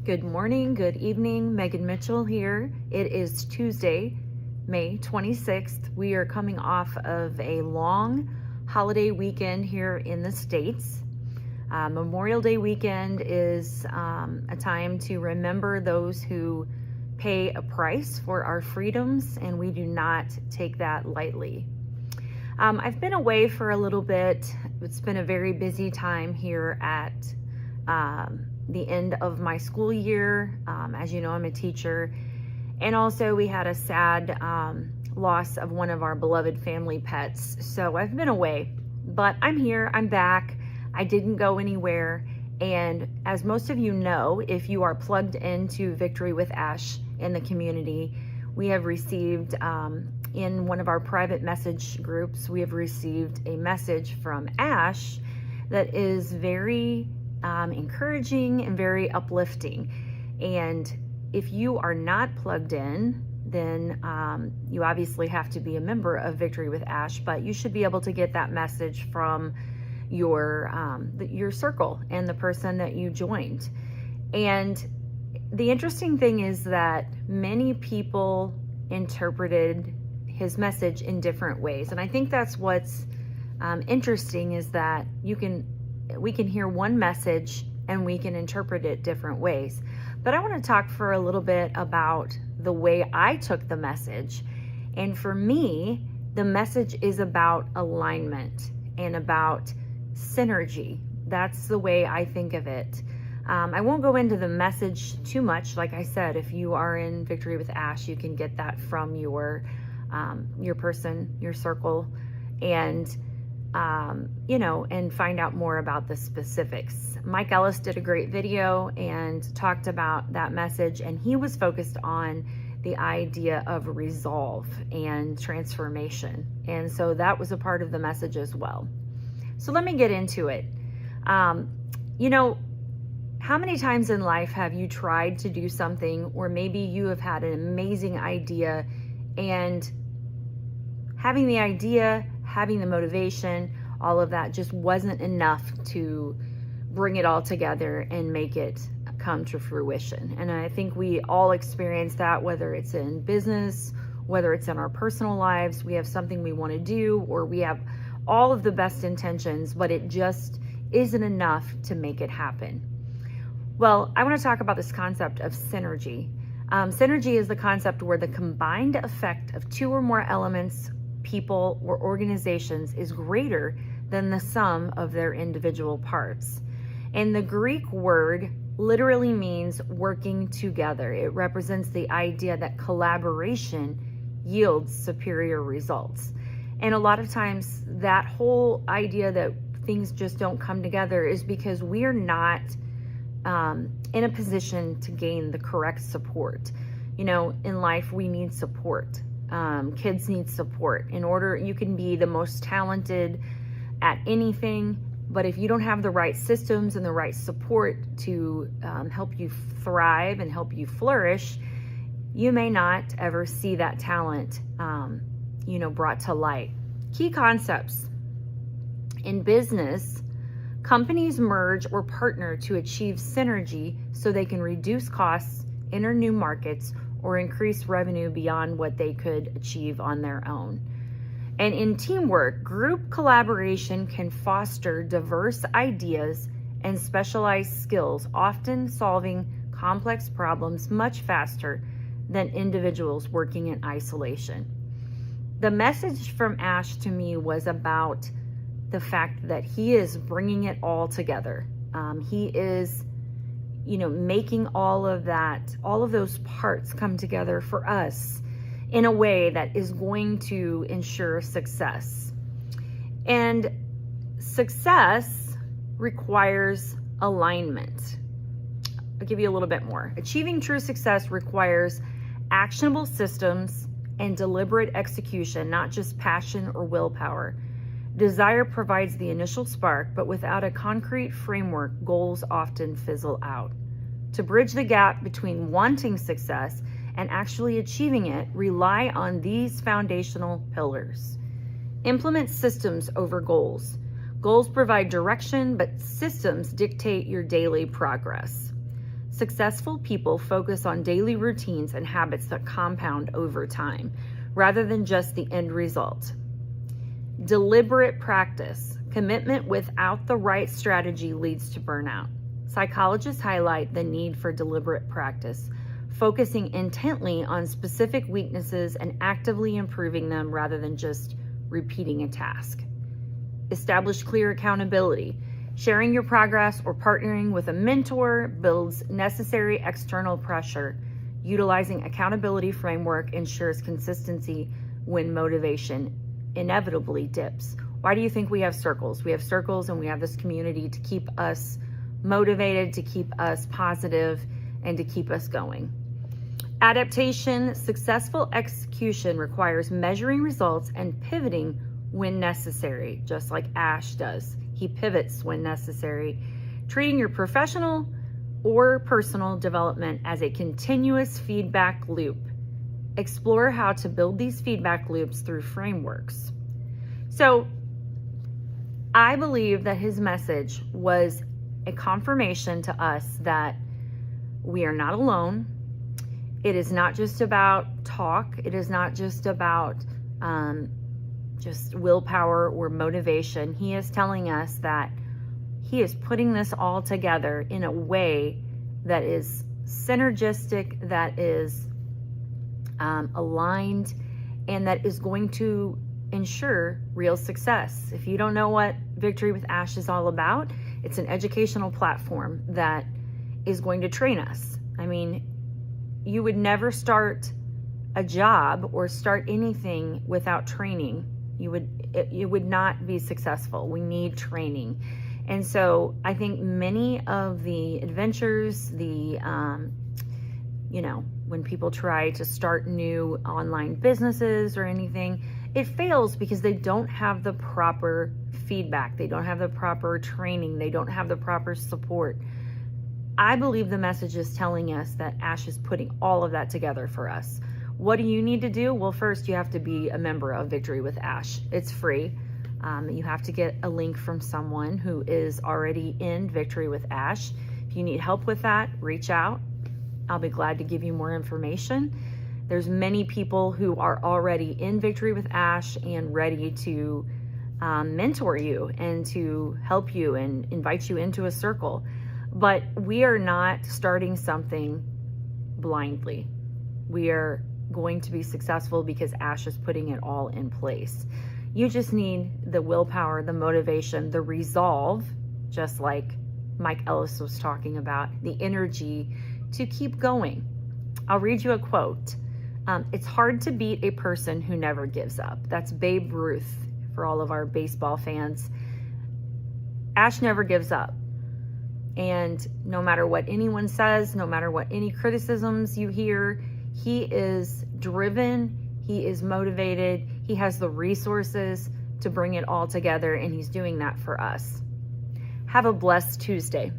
Good morning, good evening. Megan Mitchell here. It is Tuesday, May 26th. We are coming off of a long holiday weekend here in the States. Memorial Day weekend is a time to remember those who pay a price for our freedoms, and we do not take that lightly. I've been away for a little bit. It's been a very busy time here at the end of my school year. As you know, I'm a teacher. And also we had a sad loss of one of our beloved family pets. So I've been away, but I'm here, I'm back. I didn't go anywhere. And as most of you know, if you are plugged into Victory with Ash in the community, we have received, in one of our private message groups, we have received a message from Ash that is very encouraging and very uplifting. And if you are not plugged in, then you obviously have to be a member of Victory with Ash, but you should be able to get that message from your circle and the person that you joined. And the interesting thing is that many people interpreted his message in different ways. And I think that's what's interesting, is that we can hear one message and we can interpret it different ways. But I want to talk for a little bit about the way I took the message. And for me, the message is about alignment and about synergy. That's the way I think of it. I won't go into the message too much. Like I said, if you are in Victory with Ash, you can get that from your person, your circle, and and find out more about the specifics. Mike Ellis did a great video and talked about that message, and he was focused on the idea of resolve and transformation. And so that was a part of the message as well. So let me get into it. How many times in life have you tried to do something, or maybe you have had an amazing idea, and having the idea, having the motivation, all of that just wasn't enough to bring it all together and make it come to fruition. And I think we all experience that, whether it's in business, whether it's in our personal lives. We have something we want to do, or we have all of the best intentions, but it just isn't enough to make it happen. Well, I want to talk about this concept of synergy. Synergy is the concept where the combined effect of two or more elements, people, or organizations is greater than the sum of their individual parts. And the Greek word literally means working together. It represents the idea that collaboration yields superior results. And a lot of times that whole idea that things just don't come together is because we are not in a position to gain the correct support. In life, we need support. Kids need support. You can be the most talented at anything, but if you don't have the right systems and the right support to help you thrive and help you flourish, you may not ever see that talent brought to light. Key concepts. In business, companies merge or partner to achieve synergy so they can reduce costs, enter new markets, or increase revenue beyond what they could achieve on their own. And in teamwork, group collaboration can foster diverse ideas and specialized skills, often solving complex problems much faster than individuals working in isolation. The message from Ash to me was about the fact that he is bringing it all together. He is making all of those parts come together for us in a way that is going to ensure success. And success requires alignment. I'll give you a little bit more. Achieving true success requires actionable systems and deliberate execution, not just passion or willpower. Desire provides the initial spark, but without a concrete framework, goals often fizzle out. To bridge the gap between wanting success and actually achieving it, rely on these foundational pillars. Implement systems over goals. Goals provide direction, but systems dictate your daily progress. Successful people focus on daily routines and habits that compound over time, rather than just the end result. Deliberate practice. Commitment without the right strategy leads to burnout. Psychologists highlight the need for deliberate practice, focusing intently on specific weaknesses and actively improving them rather than just repeating a task. Establish clear accountability. Sharing your progress or partnering with a mentor builds necessary external pressure. Utilizing accountability framework ensures consistency when motivation inevitably dips. Why do you think we have circles? We have circles and we have this community to keep us motivated, to keep us positive, and to keep us going. Adaptation. Successful execution requires measuring results and pivoting when necessary, just like Ash does. He pivots when necessary. Treating your professional or personal development as a continuous feedback loop. Explore how to build these feedback loops through frameworks. So I believe that his message was a confirmation to us that we are not alone. It is not just about talk. It is not just about just willpower or motivation. He is telling us that he is putting this all together in a way that is synergistic, that is aligned, and that is going to ensure real success. If you don't know what Victory with Ash is all about, it's an educational platform that is going to train us. I mean, you would never start a job or start anything without training. You would not be successful. We need training. And so I think many of the adventures, when people try to start new online businesses or anything, it fails because they don't have the proper feedback. They don't have the proper training. They don't have the proper support. I believe the message is telling us that Ash is putting all of that together for us. What do you need to do? Well, first you have to be a member of Victory with Ash. It's free. You have to get a link from someone who is already in Victory with Ash. If you need help with that, reach out. I'll be glad to give you more information. There's many people who are already in Victory with Ash and ready to mentor you and to help you and invite you into a circle. But we are not starting something blindly. We are going to be successful because Ash is putting it all in place. You just need the willpower, the motivation, the resolve, just like Mike Ellis was talking about, the energy to keep going. I'll read you a quote. It's hard to beat a person who never gives up. That's Babe Ruth for all of our baseball fans. Ash never gives up. And no matter what anyone says, no matter what any criticisms you hear, he is driven, he is motivated, he has the resources to bring it all together, and he's doing that for us. Have a blessed Tuesday.